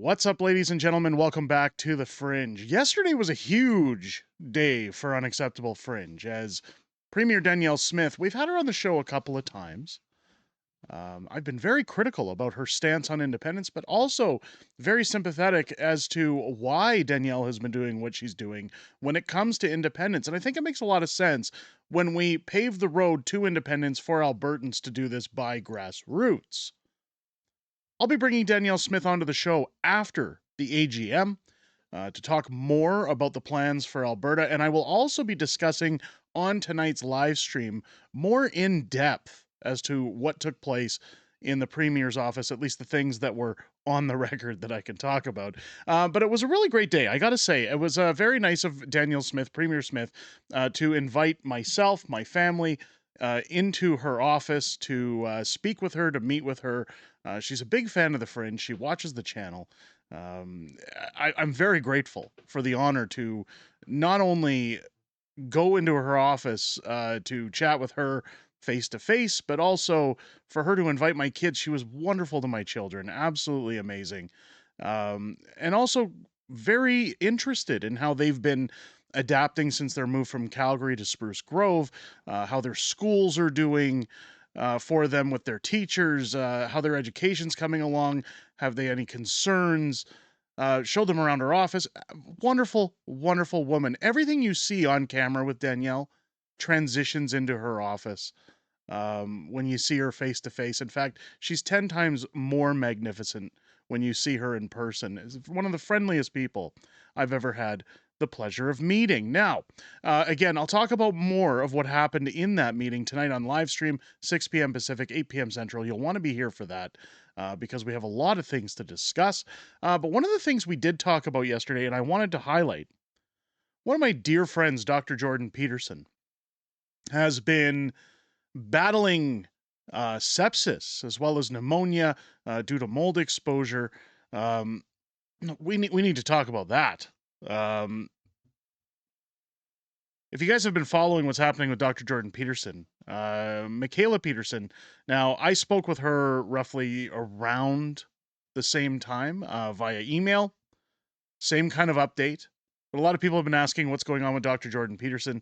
What's up, ladies and gentlemen? Welcome back to the Fringe. Yesterday was a huge day for Unacceptable Fringe, as Premier Danielle Smith, we've had her on the show a couple of times. I've been very critical about her stance on independence, but also very sympathetic as to why Danielle has been doing what she's doing when it comes to independence. And I think it makes a lot of sense when we pave the road to independence for Albertans to do this by grassroots. I'll be bringing Danielle Smith onto the show after the AGM to talk more about the plans for Alberta, and I will also be discussing on tonight's live stream more in depth as to what took place in the Premier's office, at least the things that were on the record that I can talk about. But it was a really great day, I gotta say. It was very nice of Danielle Smith, Premier Smith, to invite myself, my family, into her office to speak with her, to meet with her. She's a big fan of the Fringe. She watches the channel. I'm very grateful for the honor to not only go into her office to chat with her face to face, but also for her to invite my kids. She was wonderful to my children, absolutely amazing. And also very interested in how they've been adapting since their move from Calgary to Spruce Grove, how their schools are doing for them with their teachers, how their education's coming along, have they any concerns, showed them around her office. Wonderful, wonderful woman. Everything you see on camera with Danielle transitions into her office when you see her face to face. In fact, she's 10 times more magnificent when you see her in person. Is one of the friendliest people I've ever had the pleasure of meeting. Now, again, I'll talk about more of what happened in that meeting tonight on live stream, 6 p.m. Pacific, 8 p.m. Central. You'll want to be here for that because we have a lot of things to discuss. But one of the things we did talk about yesterday, and I wanted to highlight, one of my dear friends, Dr. Jordan Peterson, has been battling sepsis as well as pneumonia due to mold exposure. We need to talk about that. If you guys have been following what's happening with Dr. Jordan Peterson, Michaela Peterson, now I spoke with her roughly around the same time via email, same kind of update. But a lot of people have been asking what's going on with Dr. Jordan Peterson.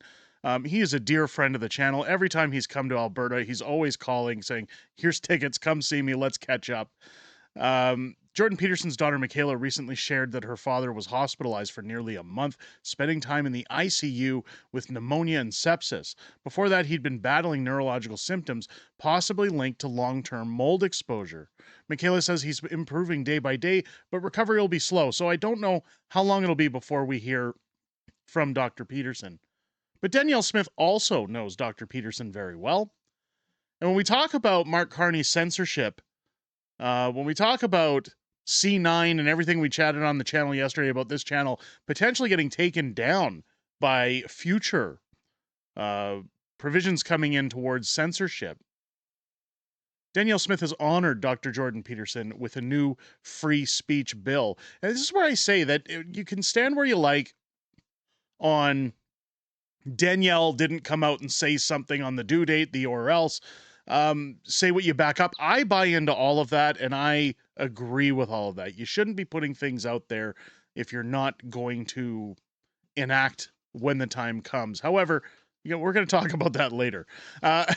He is a dear friend of the channel. Every time he's come to Alberta, he's always calling saying, here's tickets, come see me, let's catch up. Jordan Peterson's daughter, Michaela, recently shared that her father was hospitalized for nearly a month, spending time in the ICU with pneumonia and sepsis. Before that, he'd been battling neurological symptoms, possibly linked to long-term mold exposure. Michaela says he's improving day by day, but recovery will be slow, so I don't know how long it'll be before we hear from Dr. Peterson. But Danielle Smith also knows Dr. Peterson very well. And when we talk about Mark Carney's censorship, when we talk about C9 and everything we chatted on the channel yesterday about this channel potentially getting taken down by future provisions coming in towards censorship, Danielle Smith has honored Dr. Jordan Peterson with a new free speech bill. And this is where I say that you can stand where you like on Danielle didn't come out and say something on the due date, the or else. Say what you back up. I buy into all of that, and I agree with all of that. You shouldn't be putting things out there if you're not going to enact when the time comes. However, we're going to talk about that later. But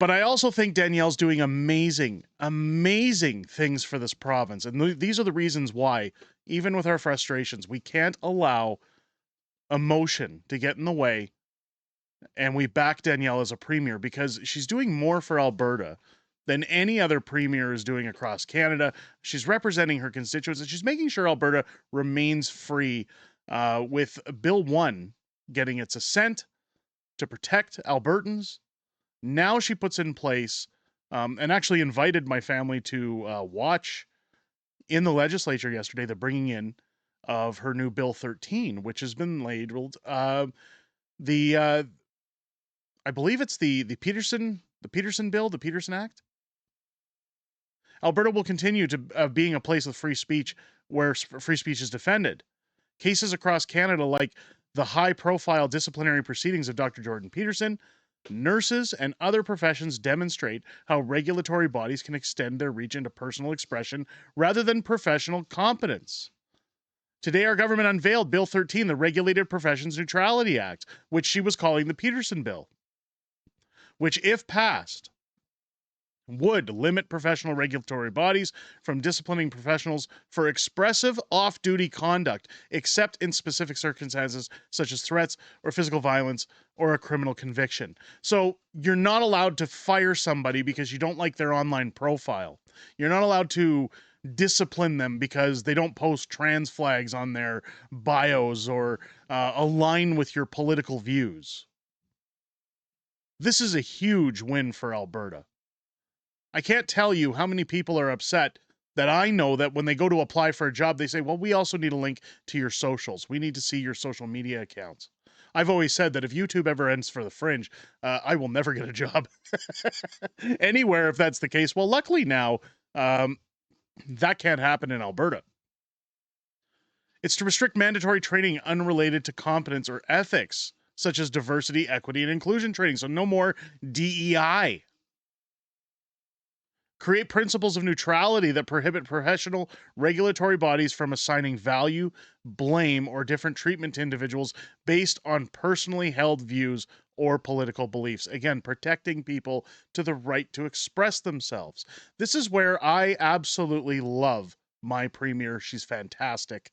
I also think Danielle's doing amazing, amazing things for this province. And these are the reasons why, even with our frustrations, we can't allow emotion to get in the way. And we back Danielle as a premier because she's doing more for Alberta than any other premier is doing across Canada. She's representing her constituents, and she's making sure Alberta remains free with Bill 1 getting its assent to protect Albertans. Now she puts in place and actually invited my family to watch in the legislature yesterday the bringing in of her new Bill 13, which has been labeled I believe it's the Peterson bill, the Peterson Act. Alberta will continue to being a place of free speech where free speech is defended. Cases across Canada, like the high-profile disciplinary proceedings of Dr. Jordan Peterson, Nurses and other professions demonstrate how regulatory bodies can extend their reach into personal expression rather than professional competence. Today, our government unveiled Bill 13, the Regulated Professions Neutrality Act, which she was calling the Peterson Bill, which, if passed, would limit professional regulatory bodies from disciplining professionals for expressive off-duty conduct, except in specific circumstances such as threats or physical violence or a criminal conviction. So you're not allowed to fire somebody because you don't like their online profile. You're not allowed to discipline them because they don't post trans flags on their bios or align with your political views. This is a huge win for Alberta. I can't tell you how many people are upset that I know that when they go to apply for a job, they say, well, we also need a link to your socials. We need to see your social media accounts. I've always said that if YouTube ever ends for the Fringe, I will never get a job anywhere if that's the case. Well, luckily now, that can't happen in Alberta. It's to restrict mandatory training unrelated to competence or ethics, such as diversity, equity, and inclusion training. So no more DEI. Create principles of neutrality that prohibit professional regulatory bodies from assigning value, blame, or different treatment to individuals based on personally held views or political beliefs. Again, protecting people to the right to express themselves. This is where I absolutely love my premier. She's fantastic.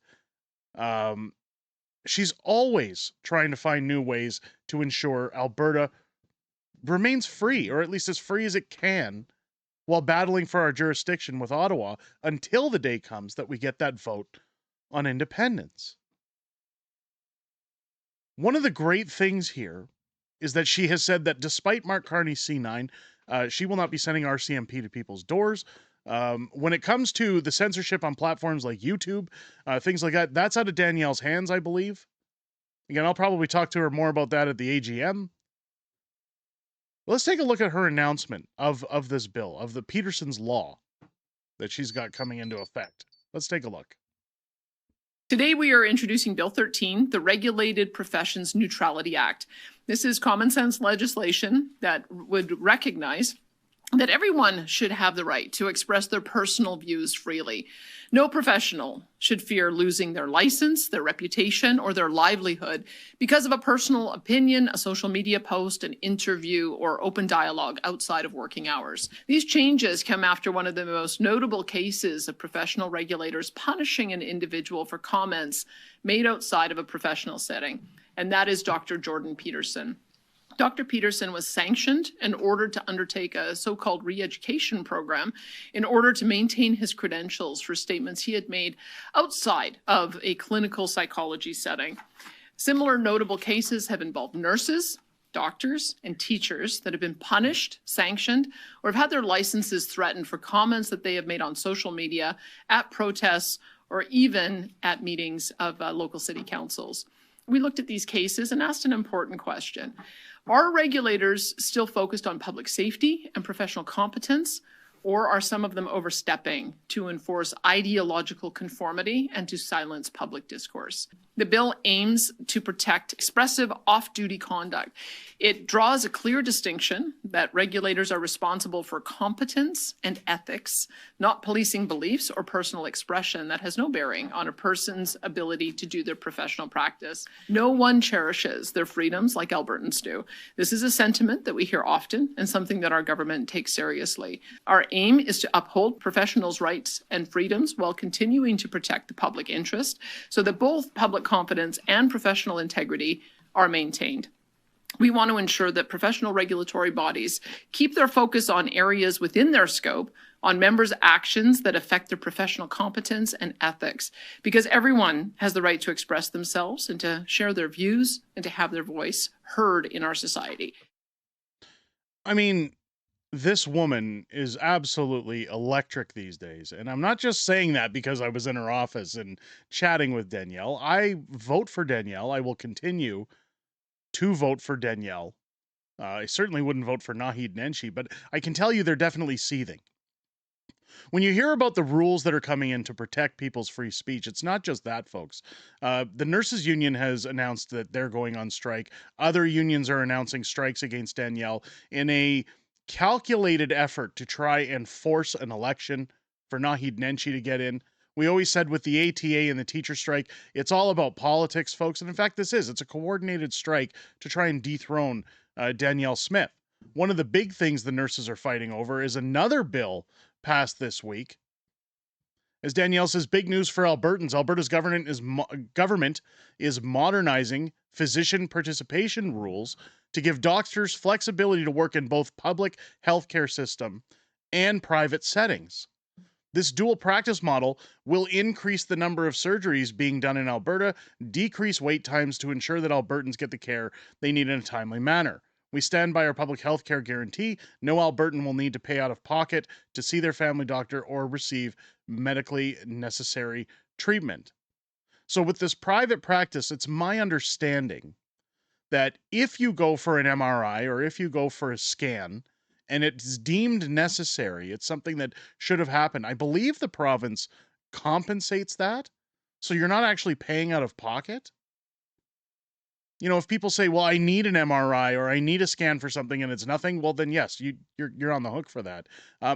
She's always trying to find new ways to ensure Alberta remains free, or at least as free as it can, while battling for our jurisdiction with Ottawa until the day comes that we get that vote on independence. One of the great things here is that she has said that despite Mark Carney's C9, she will not be sending RCMP to people's doors. When it comes to the censorship on platforms like YouTube, things like that, that's out of Danielle's hands, I believe. Again, I'll probably talk to her more about that at the AGM. Let's take a look at her announcement of this bill, of the Peterson's law that she's got coming into effect. Let's take a look. Today we are introducing Bill 13, the Regulated Professions Neutrality Act. This is common sense legislation that would recognize that everyone should have the right to express their personal views freely. No professional should fear losing their license, their reputation, or their livelihood because of a personal opinion, a social media post, an interview, or open dialogue outside of working hours. These changes come after one of the most notable cases of professional regulators punishing an individual for comments made outside of a professional setting, and that is Dr. Jordan Peterson. Dr. Peterson was sanctioned and ordered to undertake a so-called re-education program in order to maintain his credentials for statements he had made outside of a clinical psychology setting. Similar notable cases have involved nurses, doctors, and teachers that have been punished, sanctioned, or have had their licenses threatened for comments that they have made on social media, at protests, or even at meetings of local city councils. We looked at these cases and asked an important question. Are regulators still focused on public safety and professional competence, or are some of them overstepping to enforce ideological conformity and to silence public discourse? The bill aims to protect expressive off-duty conduct. It draws a clear distinction that regulators are responsible for competence and ethics, not policing beliefs or personal expression that has no bearing on a person's ability to do their professional practice. No one cherishes their freedoms like Albertans do. This is a sentiment that we hear often and something that our government takes seriously. Our aim is to uphold professionals' rights and freedoms while continuing to protect the public interest so that both public confidence and professional integrity are maintained. We want to ensure that professional regulatory bodies keep their focus on areas within their scope, on members' actions that affect their professional competence and ethics, because everyone has the right to express themselves and to share their views and to have their voice heard in our society. I mean, this woman is absolutely electric these days. And I'm not just saying that because I was in her office and chatting with Danielle. I vote for Danielle. I will continue to vote for Danielle. I certainly wouldn't vote for Naheed Nenshi, but I can tell you they're definitely seething. When you hear about the rules that are coming in to protect people's free speech, it's not just that, folks. The nurses union has announced that they're going on strike. Other unions are announcing strikes against Danielle in a calculated effort to try and force an election for Naheed Nenshi to get in. We always said with the ATA and the teacher strike, it's all about politics, folks. And in fact, it's a coordinated strike to try and dethrone Danielle Smith. One of the big things the nurses are fighting over is another bill passed this week. As Danielle says, big news for Albertans. Alberta's government is modernizing physician participation rules to give doctors flexibility to work in both public healthcare system and private settings. This dual practice model will increase the number of surgeries being done in Alberta, decrease wait times to ensure that Albertans get the care they need in a timely manner. We stand by our public health care guarantee. No Albertan will need to pay out of pocket to see their family doctor or receive medically necessary treatment. So with this private practice, it's my understanding that if you go for an MRI or if you go for a scan and it's deemed necessary, it's something that should have happened. I believe the province compensates that. So you're not actually paying out of pocket. You know, if people say, well, I need an MRI or I need a scan for something and it's nothing, well, then yes, you're on the hook for that.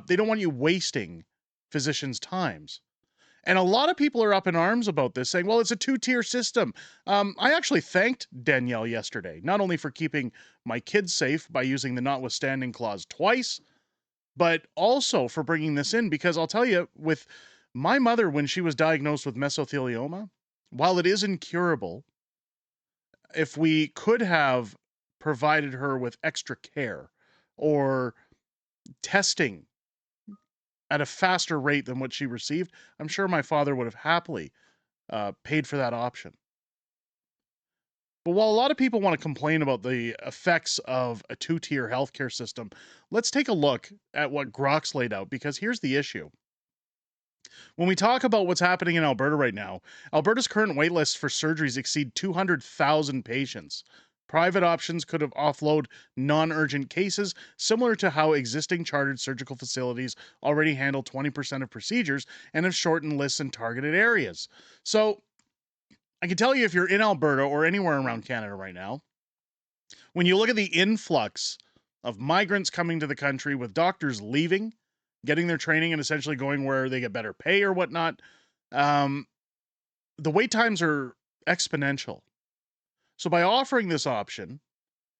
They don't want you wasting physicians' times. And a lot of people are up in arms about this, saying, well, it's a two-tier system. I actually thanked Danielle yesterday, not only for keeping my kids safe by using the notwithstanding clause twice, but also for bringing this in, because I'll tell you, with my mother, when she was diagnosed with mesothelioma, while it is incurable, if we could have provided her with extra care or testing at a faster rate than what she received, I'm sure my father would have happily paid for that option. But while a lot of people want to complain about the effects of a two-tier healthcare system, let's take a look at what Grok's laid out, because here's the issue. When we talk about what's happening in Alberta right now, Alberta's current wait lists for surgeries exceed 200,000 patients. Private options could have offload non-urgent cases, similar to how existing chartered surgical facilities already handle 20% of procedures and have shortened lists in targeted areas. So I can tell you, if you're in Alberta or anywhere around Canada right now, when you look at the influx of migrants coming to the country with doctors leaving, getting their training and essentially going where they get better pay or whatnot, the wait times are exponential. So by offering this option,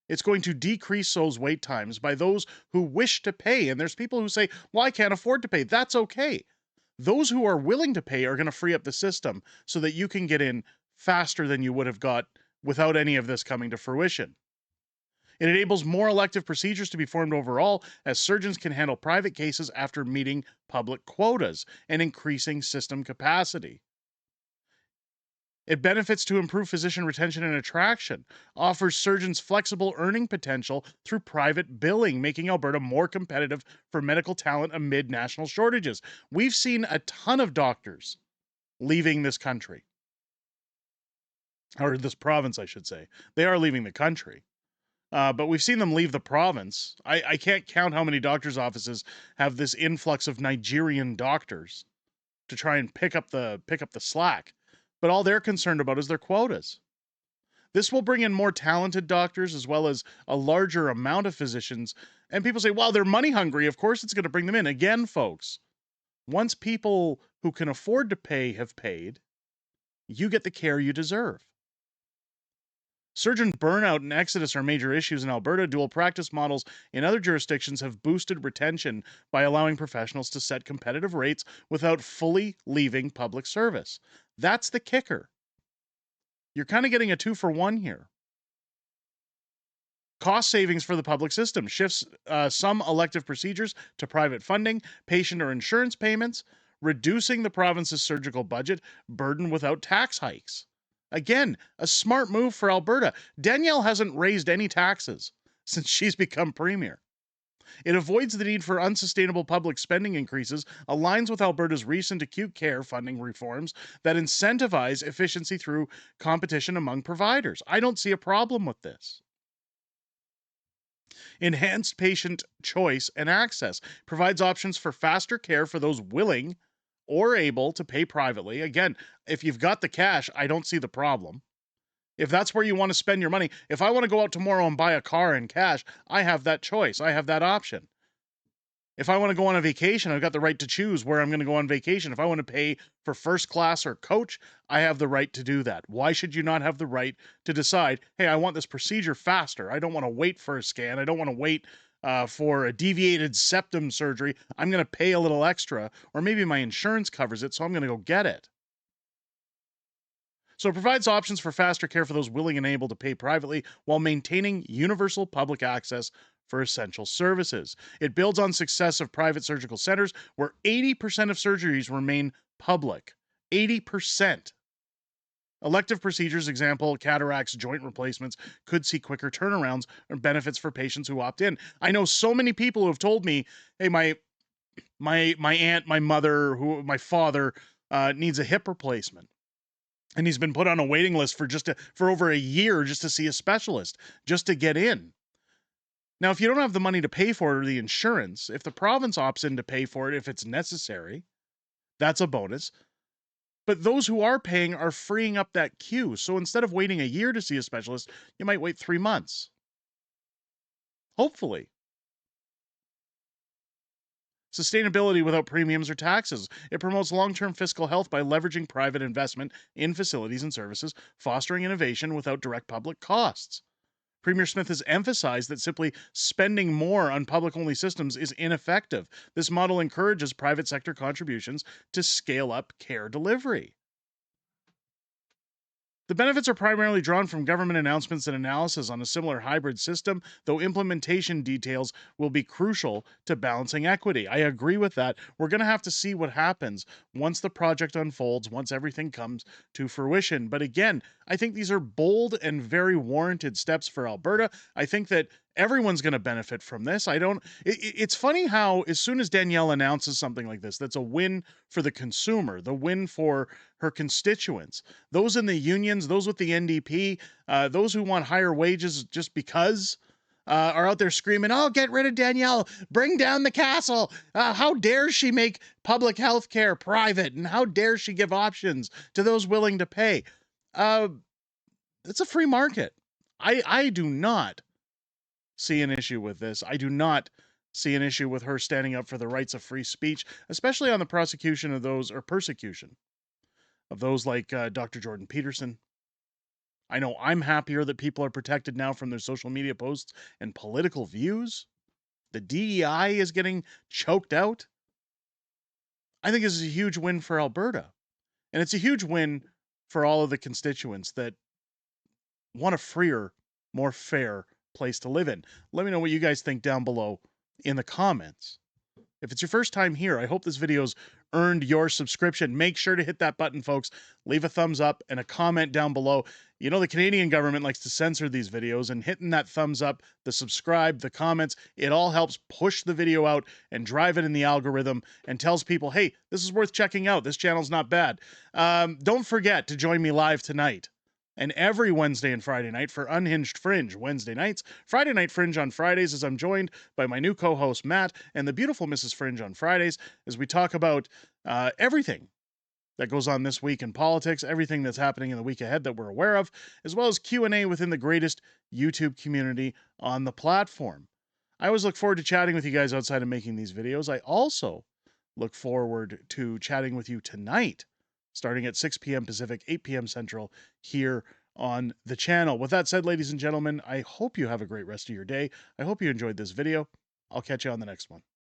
it's going to decrease those wait times by those who wish to pay. And there's people who say, well, I can't afford to pay. That's okay. Those who are willing to pay are going to free up the system so that you can get in faster than you would have got without any of this coming to fruition. It enables more elective procedures to be performed overall, as surgeons can handle private cases after meeting public quotas and increasing system capacity. It benefits to improve physician retention and attraction, offers surgeons flexible earning potential through private billing, making Alberta more competitive for medical talent amid national shortages. We've seen a ton of doctors leaving this country, or this province, I should say. They are leaving the country. But we've seen them leave the province. I can't count how many doctors' offices have this influx of Nigerian doctors to try and pick up the slack. But all they're concerned about is their quotas. This will bring in more talented doctors as well as a larger amount of physicians. And people say, well, they're money hungry. Of course it's going to bring them in. Again, folks, once people who can afford to pay have paid, you get the care you deserve. Surgeon burnout and exodus are major issues in Alberta. Dual practice models in other jurisdictions have boosted retention by allowing professionals to set competitive rates without fully leaving public service. That's the kicker. You're kind of getting a 2-for-1 here. Cost savings for the public system shifts some elective procedures to private funding, patient or insurance payments, reducing the province's surgical budget burden without tax hikes. Again, a smart move for Alberta. Danielle hasn't raised any taxes since she's become premier. It avoids the need for unsustainable public spending increases, aligns with Alberta's recent acute care funding reforms that incentivize efficiency through competition among providers. I don't see a problem with this. Enhanced patient choice and access provides options for faster care for those willing or able to pay privately. Again, if you've got the cash, I don't see the problem. If that's where you want to spend your money, if I want to go out tomorrow and buy a car in cash, I have that choice. I have that option. If I want to go on a vacation, I've got the right to choose where I'm going to go on vacation. If I want to pay for first class or coach, I have the right to do that. Why should you not have the right to decide, hey, I want this procedure faster. I don't want to wait for a scan. I don't want to wait for a deviated septum surgery. I'm going to pay a little extra, or maybe my insurance covers it, so I'm going to go get it. So it provides options for faster care for those willing and able to pay privately while maintaining universal public access for essential services. It builds on success of private surgical centers where 80% of surgeries remain public. 80%. Elective procedures, example, cataracts, joint replacements, could see quicker turnarounds and benefits for patients who opt in. I know so many people who have told me, hey, my aunt, my mother, my father needs a hip replacement. And he's been put on a waiting list for over a year just to see a specialist, just to get in. Now, if you don't have the money to pay for it or the insurance, if the province opts in to pay for it if it's necessary, that's a bonus. But those who are paying are freeing up that queue. So instead of waiting a year to see a specialist, you might wait 3 months. Hopefully. Sustainability without premiums or taxes. It promotes long-term fiscal health by leveraging private investment in facilities and services, fostering innovation without direct public costs. Premier Smith has emphasized that simply spending more on public-only systems is ineffective. This model encourages private sector contributions to scale up care delivery. The benefits are primarily drawn from government announcements and analysis on a similar hybrid system, though implementation details will be crucial to balancing equity. I agree with that. We're going to have to see what happens once the project unfolds, once everything comes to fruition. But again, I think these are bold and very warranted steps for Alberta. I think that everyone's going to benefit from this. It's funny how as soon as Danielle announces something like this, that's a win for the consumer, the win for her constituents, those in the unions, those with the NDP, those who want higher wages just because, are out there screaming, oh, get rid of Danielle, bring down the castle. How dare she make public health care private? And how dare she give options to those willing to pay? It's a free market. I do not see an issue with this. I do not see an issue with her standing up for the rights of free speech, especially on the prosecution of those, or persecution of those like Dr. Jordan Peterson. I know I'm happier that people are protected now from their social media posts and political views. The DEI is getting choked out. I think this is a huge win for Alberta. And it's a huge win for all of the constituents that want a freer, more fair place to live in. Let me know what you guys think down below in the comments. If it's your first time here, I hope this video's earned your subscription. Make sure to hit that button, folks. Leave a thumbs up and a comment down below. You know, the Canadian government likes to censor these videos, and hitting that thumbs up, the subscribe, the comments, it all helps push the video out and drive it in the algorithm and tells people, hey, this is worth checking out. This channel's not bad. Don't forget to join me live tonight and every Wednesday and Friday night for Unhinged Fringe Wednesday nights, Friday Night Fringe on Fridays, as I'm joined by my new co-host Matt and the beautiful Mrs. Fringe on Fridays as we talk about everything that goes on this week in politics, everything that's happening in the week ahead that we're aware of, as well as Q&A within the greatest YouTube community on the platform. I always look forward to chatting with you guys outside of making these videos. I also look forward to chatting with you tonight, starting at 6 p.m. Pacific, 8 p.m. Central, here on the channel. With that said, ladies and gentlemen, I hope you have a great rest of your day. I hope you enjoyed this video. I'll catch you on the next one.